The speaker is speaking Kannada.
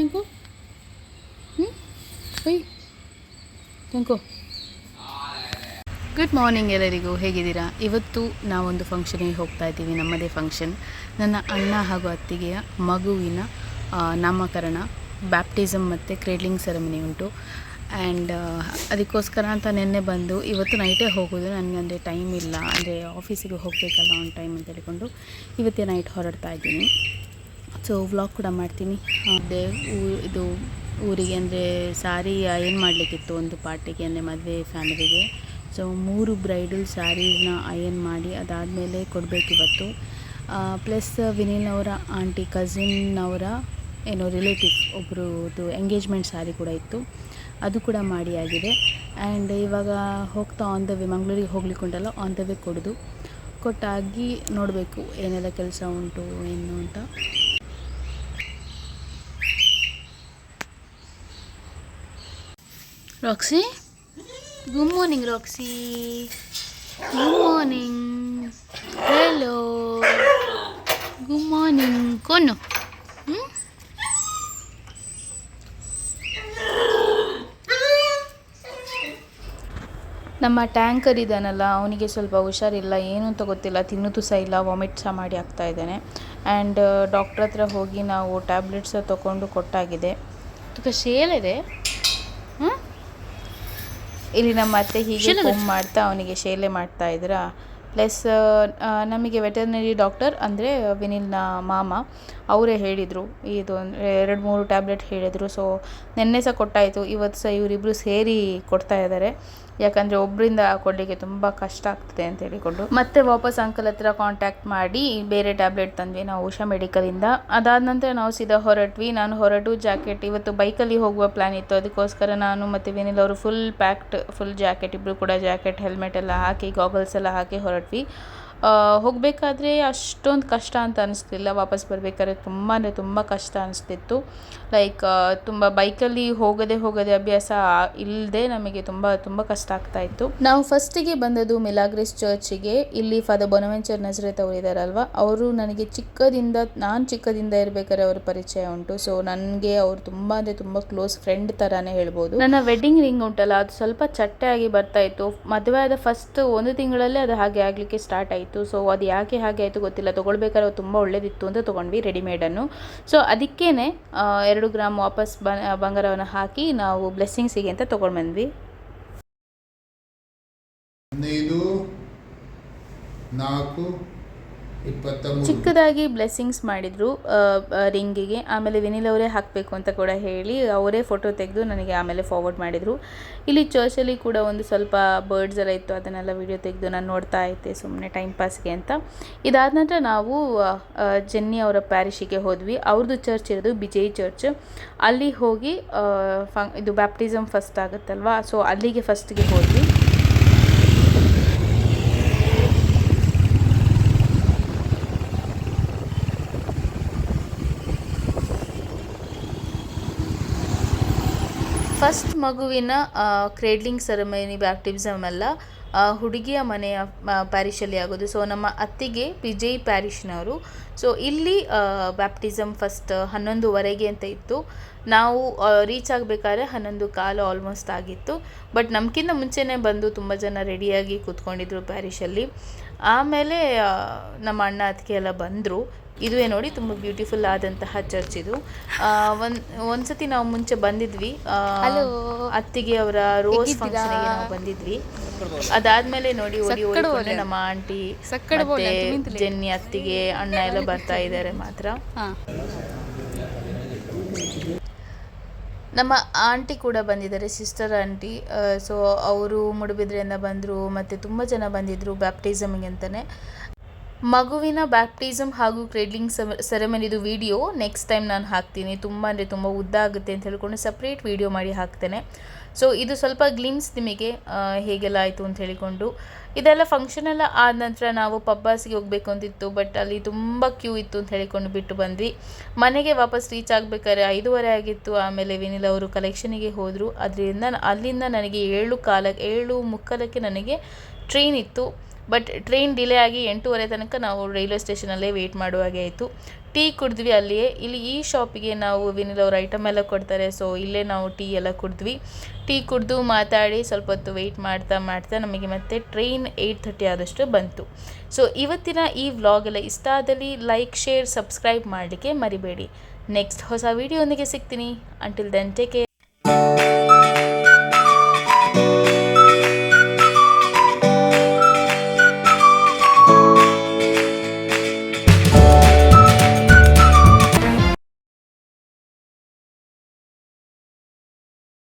ಟಂಕು ಒಯ್ ಟಂಕು. ಗುಡ್ ಮಾರ್ನಿಂಗ್ ಎಲ್ಲರಿಗೂ, ಹೇಗಿದ್ದೀರಾ? ಇವತ್ತು ನಾವೊಂದು ಫಂಕ್ಷನಿಗೆ ಹೋಗ್ತಾ ಇದ್ದೀವಿ, ನಮ್ಮದೇ ಫಂಕ್ಷನ್. ನನ್ನ ಅಣ್ಣ ಹಾಗೂ ಅತ್ತಿಗೆಯ ಮಗುವಿನ ನಾಮಕರಣ, ಬ್ಯಾಪ್ಟಿಸಮ್ ಮತ್ತು ಕ್ರೇಡ್ಲಿಂಗ್ ಸೆರೆಮನಿ ಉಂಟು. ಆ್ಯಂಡ್ ಅದಕ್ಕೋಸ್ಕರ ಅಂತ ನಿನ್ನೆ ಬಂದು ಇವತ್ತು ನೈಟೇ ಹೋಗೋದು. ನನಗೆ ಅಂದರೆ ಟೈಮ್ ಇಲ್ಲ, ಅಂದರೆ ಆಫೀಸಿಗೆ ಹೋಗಬೇಕಲ್ಲ ಆನ್ ಟೈಮ್ ಅಂತ ಹೇಳಿಕೊಂಡು ಇವತ್ತೇ ನೈಟ್ ಹೊರಡ್ತಾ ಇದ್ದೀನಿ. ಸೊ ವ್ಲಾಗ್ ಕೂಡ ಮಾಡ್ತೀನಿ. ಅದೇ ಇದು ಊರಿಗೆ ಅಂದರೆ ಸಾರಿ ಅಯನ್ ಮಾಡಲಿಕ್ಕಿತ್ತು ಒಂದು ಪಾರ್ಟಿಗೆ, ಅಂದರೆ ಮದುವೆ ಫ್ಯಾಮಿಲಿಗೆ. ಸೊ 3 ಬ್ರೈಡಲ್ ಸ್ಯಾರೀಸ್ನ ಅಯನ್ ಮಾಡಿ ಅದಾದಮೇಲೆ ಕೊಡಬೇಕಿವತ್ತು. ಪ್ಲಸ್ ವಿನೀಲ್ನವರ ಆಂಟಿ ಕಸಿನ್ನವರ ಏನೋ ರಿಲೇಟಿವ್ ಒಬ್ಬರದು ಎಂಗೇಜ್ಮೆಂಟ್ ಸ್ಯಾರಿ ಕೂಡ ಇತ್ತು, ಅದು ಕೂಡ ಮಾಡಿ ಆಗಿದೆ. ಆ್ಯಂಡ್ ಇವಾಗ ಹೋಗ್ತಾ ಆನ್ ದ ವೇ, ಮಂಗಳೂರಿಗೆ ಹೋಗ್ಲಿಕ್ಕೆ ಉಂಟಲ್ಲ, ಆನ್ ದ ವೇ ಕೊಟ್ಟಾಗಿ ನೋಡಬೇಕು ಏನೆಲ್ಲ ಕೆಲಸ ಉಂಟು ಏನು ಅಂತ. Roxy, good morning Roxy. Good morning, hello, good morning ಕೊನ್ನು. ನಮ್ಮ ಟ್ಯಾಂಕರ್ ಇದ್ದಾನಲ್ಲ, ಅವನಿಗೆ ಸ್ವಲ್ಪ ಹುಷಾರಿಲ್ಲ, ಏನು ಅಂತ ಗೊತ್ತಿಲ್ಲ, ತಿನ್ನೋದು ಸಹ ಇಲ್ಲ, ವಾಮಿಟ್ ಸಹ ಮಾಡಿ ಆಗ್ತಾ ಇದ್ದಾನೆ. ಆ್ಯಂಡ್ ಡಾಕ್ಟ್ರ್ ಹತ್ರ ಹೋಗಿ ನಾವು ಟ್ಯಾಬ್ಲೆಟ್ಸ್ ತೊಗೊಂಡು ಕೊಟ್ಟಾಗಿದೆ. ತುಕ ಶೇಲಿದೆ. ಇಲ್ಲಿ ನಮ್ಮ ಅತ್ತೆ ಹೀಗೆ ಫೋನ್ ಮಾಡ್ತಾ ಅವನಿಗೆ ಶೇಲೆ ಮಾಡ್ತಾ ಇದ್ದೀರಾ. ಪ್ಲಸ್ ನಮಗೆ ವೆಟರ್ನರಿ ಡಾಕ್ಟರ್ ಅಂದರೆ ವಿನಿಲ್ನ ಮಾಮ ಅವರೇ ಹೇಳಿದರು, ಇದು 2-3 ಟ್ಯಾಬ್ಲೆಟ್ ಹೇಳಿದರು. ಸೊ ನಿನ್ನೆ ಸಹ ಕೊಟ್ಟಾಯಿತು, ಇವತ್ತು ಸಹ ಇವರಿಬ್ಬರು ಸೇರಿ ಕೊಡ್ತಾ ಇದ್ದಾರೆ. ಯಾಕಂದರೆ ಒಬ್ಬರಿಂದ ಕೊಡಲಿಕ್ಕೆ ತುಂಬ ಕಷ್ಟ ಆಗ್ತದೆ ಅಂತ ಹೇಳಿಕೊಂಡು ಮತ್ತೆ ವಾಪಸ್ ಅಂಕಲ್ ಹತ್ರ ಕಾಂಟ್ಯಾಕ್ಟ್ ಮಾಡಿ ಬೇರೆ ಟ್ಯಾಬ್ಲೆಟ್ ತಂದ್ವಿ ನಾವು ಉಷಾ ಮೆಡಿಕಲಿಂದ. ಅದಾದ ನಂತರ ನಾವು ಸೀದಾ ಹೊರಟ್ವಿ. ನಾನು ಹೊರಟು ಜಾಕೆಟ್, ಇವತ್ತು ಬೈಕಲ್ಲಿ ಹೋಗುವ ಪ್ಲ್ಯಾನ್ ಇತ್ತು, ಅದಕ್ಕೋಸ್ಕರ ನಾನು ಮತ್ತು ವಿನಿಲ್ ಅವರು ಫುಲ್ ಜಾಕೆಟ್, ಇಬ್ಬರು ಕೂಡ ಜಾಕೆಟ್, ಹೆಲ್ಮೆಟ್ ಎಲ್ಲ ಹಾಕಿ, ಗಾಗಲ್ಸ್ ಎಲ್ಲ ಹಾಕಿ ಹೊರಟ್ವಿ. ಹೋಗಬೇಕಾದ್ರೆ ಅಷ್ಟೊಂದು ಕಷ್ಟ ಅಂತ ಅನಿಸ್ತಿಲ್ಲ, ವಾಪಸ್ ಬರಬೇಕಾದ್ರೆ ತುಂಬ ಕಷ್ಟ ಅನಿಸ್ತಿತ್ತು. ಲೈಕ್ ತುಂಬ ಬೈಕಲ್ಲಿ ಹೋಗದೆ ಅಭ್ಯಾಸ ಇಲ್ಲದೆ ನಮಗೆ ತುಂಬ ಕಷ್ಟ ಆಗ್ತಾಯಿತ್ತು. ನಾವು ಫಸ್ಟಿಗೆ ಬಂದದ್ದು ಮಿಲಾಗ್ರಿಸ್ ಚರ್ಚಿಗೆ. ಇಲ್ಲಿ ಫಾದರ್ ಬೊನವೆಂಚರ್ ನಜರೇತ್ ಅವರು ಇದ್ದಾರಲ್ವ, ಅವರು ನನಗೆ ನಾನು ಚಿಕ್ಕದಿಂದ ಇರಬೇಕಾದ್ರೆ ಅವರ ಪರಿಚಯ ಉಂಟು. ಸೊ ನನಗೆ ಅವರು ತುಂಬ ಕ್ಲೋಸ್ ಫ್ರೆಂಡ್ ಥರನೇ ಹೇಳ್ಬೋದು. ನನ್ನ ವೆಡ್ಡಿಂಗ್ ರಿಂಗ್ ಉಂಟಲ್ಲ, ಅದು ಸ್ವಲ್ಪ ಚಟ್ಟೆ ಆಗಿ ಬರ್ತಾ ಇತ್ತು. ಮದುವೆ ಆದ ಫಸ್ಟ್ 1 ತಿಂಗಳಲ್ಲೇ ಅದು ಹಾಗೆ ಆಗಲಿಕ್ಕೆ ಸ್ಟಾರ್ಟ್ ಆಯಿತು. ಸೊ ಅದು ಯಾಕೆ ಹಾಗೆ ಆಯಿತು ಗೊತ್ತಿಲ್ಲ, ತೊಗೊಳ್ಬೇಕಾದ್ರೆ ತುಂಬ ಒಳ್ಳೇದಿತ್ತು ಅಂತ ತೊಗೊಂಡ್ವಿ ರೆಡಿಮೇಡನ್ನು. ಸೊ ಅದಕ್ಕೇ 2 ಗ್ರಾಮ್ ವಾಪಸ್ ಬಂಗಾರವನ್ನು ಹಾಕಿ ನಾವು ಬ್ಲೆಸ್ಸಿಂಗ್ಸಿಗೆ ಅಂತ ತೊಗೊಂಡು ಬಂದ್ವಿ. 15-4-23 ಚಿಕ್ಕದಾಗಿ ಬ್ಲೆಸ್ಸಿಂಗ್ಸ್ ಮಾಡಿದರು ರಿಂಗಿಗೆ. ಆಮೇಲೆ ವಿನಿಲ್ ಅವರೇ ಹಾಕಬೇಕು ಅಂತ ಕೂಡ ಹೇಳಿ ಅವರೇ ಫೋಟೋ ತೆಗೆದು ನನಗೆ ಆಮೇಲೆ ಫಾರ್ವರ್ಡ್ ಮಾಡಿದರು. ಇಲ್ಲಿ ಚರ್ಚಲ್ಲಿ ಕೂಡ ಒಂದು ಸ್ವಲ್ಪ ಬರ್ಡ್ಸ್ ಎಲ್ಲ ಇತ್ತು, ಅದನ್ನೆಲ್ಲ ವಿಡಿಯೋ ತೆಗೆದು ನಾನು ನೋಡ್ತಾ ಇದ್ದೆ ಸುಮ್ಮನೆ ಟೈಮ್ ಪಾಸ್ಗೆ ಅಂತ. ಇದಾದ ನಂತರ ನಾವು ಜೆನ್ನಿ ಅವರ ಪ್ಯಾರಿಶಿಗೆ ಹೋದ್ವಿ. ಅವ್ರದ್ದು ಚರ್ಚ್ ಇರೋದು ಬಿಜೈ ಚರ್ಚ್. ಅಲ್ಲಿ ಹೋಗಿ ಇದು ಬ್ಯಾಪ್ಟಿಸಮ್ ಫಸ್ಟ್ ಆಗುತ್ತಲ್ವ, ಸೊ ಅಲ್ಲಿಗೆ ಫಸ್ಟಿಗೆ ಹೋದ್ವಿ. ಫಸ್ಟ್ ಮಗುವಿನ ಕ್ರೇಡ್ಲಿಂಗ್ ಸೆರೆಮನಿ, ಬ್ಯಾಪ್ಟಿಸಮ್ ಎಲ್ಲ ಹುಡುಗಿಯ ಮನೆಯ ಪ್ಯಾರಿಷಲ್ಲಿ ಆಗೋದು. ಸೊ ನಮ್ಮ ಅತ್ತಿಗೆ ಪಿಜೈ ಪ್ಯಾರಿಷ್ನವರು. ಸೊ ಇಲ್ಲಿ ಬ್ಯಾಪ್ಟಿಸಮ್ ಫಸ್ಟ್ 11:15 ಅಂತ ಇತ್ತು. ನಾವು ರೀಚ್ ಆಗಬೇಕಾದ್ರೆ 11:15 ಆಲ್ಮೋಸ್ಟ್ ಆಗಿತ್ತು. ಬಟ್ ನಮಗಿಂತ ಮುಂಚೆನೇ ಬಂದು ತುಂಬ ಜನ ರೆಡಿಯಾಗಿ ಕೂತ್ಕೊಂಡಿದ್ರು ಪ್ಯಾರಿಷಲ್ಲಿ. ಆಮೇಲೆ ನಮ್ಮ ಅಣ್ಣ ಅತ್ತಿಗೆ ಎಲ್ಲ ಬಂದರು. ಇದುವೇ ನೋಡಿ ತುಂಬ ಬ್ಯೂಟಿಫುಲ್ ಆದಂತಹ ಚರ್ಚ್ ಇದು. ಒಂದ್ಸತಿ ನಾವು ಮುಂಚೆ ಬಂದಿದ್ವಿ, ಅತ್ತಿಗೆ ಅವರ ರೋಸ್ ಫಂಕ್ಷನ್ಗೆ ನಾವು ಬಂದಿದ್ವಿ. ಅದಾದ್ಮೇಲೆ ನೋಡಿ ಓಡಿ ನಮ್ಮ ಆಂಟಿ ಮತ್ತೆ ಜೆನ್ನಿ ಅತ್ತಿಗೆ ಅಣ್ಣ ಎಲ್ಲ ಬರ್ತಾ ಇದ್ದಾರೆ ಮಾತ್ರ. ನಮ್ಮ ಆಂಟಿ ಕೂಡ ಬಂದಿದ್ದಾರೆ, ಸಿಸ್ಟರ್ ಆಂಟಿ. ಸೊ ಅವರು ಮೂಡುಬಿದ್ರೆಯಿಂದ ಬಂದರು, ಮತ್ತು ತುಂಬ ಜನ ಬಂದಿದ್ದರು ಬ್ಯಾಪ್ಟಿಸಮ್ಗೆ ಅಂತಲೇ. ಮಗುವಿನ ಬ್ಯಾಪ್ಟಿಸಮ್ ಹಾಗೂ ಕ್ರೇಡ್ಲಿಂಗ್ ಸೆರೆಮನಿದು ವಿಡಿಯೋ ನೆಕ್ಸ್ಟ್ ಟೈಮ್ ನಾನು ಹಾಕ್ತೀನಿ. ತುಂಬ ಉದ್ದ ಆಗುತ್ತೆ ಅಂತ ಹೇಳ್ಕೊಂಡು ಸಪ್ರೇಟ್ ವಿಡಿಯೋ ಮಾಡಿ ಹಾಕ್ತೇನೆ. ಸೊ ಇದು ಸ್ವಲ್ಪ ಗ್ಲಿಮ್ಸ್ ನಿಮಗೆ ಹೇಗೆಲ್ಲ ಆಯಿತು ಅಂತ ಹೇಳಿಕೊಂಡು. ಇದೆಲ್ಲ ಫಂಕ್ಷನ್ ಎಲ್ಲ ಆದ ನಂತರ ನಾವು ಪಬ್ಬಾಸಿಗೆ ಹೋಗಬೇಕು ಅಂತಿತ್ತು, ಬಟ್ ಅಲ್ಲಿ ತುಂಬ ಕ್ಯೂ ಇತ್ತು ಅಂತ ಹೇಳಿಕೊಂಡು ಬಿಟ್ಟು ಬಂದ್ವಿ. ಮನೆಗೆ ವಾಪಸ್ ರೀಚ್ ಆಗಬೇಕಾದ್ರೆ 5:30 ಆಗಿತ್ತು. ಆಮೇಲೆ ವಿನಿಲ್ ಅವರು ಕಲೆಕ್ಷನಿಗೆ ಹೋದರು. ಅದರಿಂದ ಅಲ್ಲಿಂದ ನನಗೆ 7:15ಕ್ಕೆ ನನಗೆ ಟ್ರೈನ್ ಇತ್ತು. ಬಟ್ ಟ್ರೈನ್ ಡಿಲೇ ಆಗಿ 8:30 ತನಕ ನಾವು ರೈಲ್ವೆ ಸ್ಟೇಷನಲ್ಲೇ ವೆಯ್ಟ್ ಮಾಡುವಾಗೆ ಆಯಿತು. ಟೀ ಕುಡಿದ್ವಿ ಅಲ್ಲಿಯೇ. ಇಲ್ಲಿ ಈ ಶಾಪಿಗೆ ನಾವು ವಿನಿಲ್ ಅವ್ರ ಐಟಮ್ ಎಲ್ಲ ಕೊಡ್ತಾರೆ, ಸೊ ಇಲ್ಲೇ ನಾವು ಟೀ ಎಲ್ಲ ಕುಡಿದ್ವಿ. ಟೀ ಕುಡಿದು ಮಾತಾಡಿ ಸ್ವಲ್ಪ ಹೊತ್ತು ವೆಯ್ಟ್ ಮಾಡ್ತಾ ನಮಗೆ ಮತ್ತೆ ಟ್ರೈನ್ 8:30 ಆದಷ್ಟು ಬಂತು. ಸೊ ಇವತ್ತಿನ ಈ ವ್ಲಾಗ್ ಎಲ್ಲ ಇಷ್ಟ ಆದಲ್ಲಿ ಲೈಕ್, ಶೇರ್, ಸಬ್ಸ್ಕ್ರೈಬ್ ಮಾಡಲಿಕ್ಕೆ ಮರಿಬೇಡಿ. ನೆಕ್ಸ್ಟ್ ಹೊಸ ವಿಡಿಯೋಂದಿಗೆ ಸಿಗ್ತೀನಿ. Until then take care.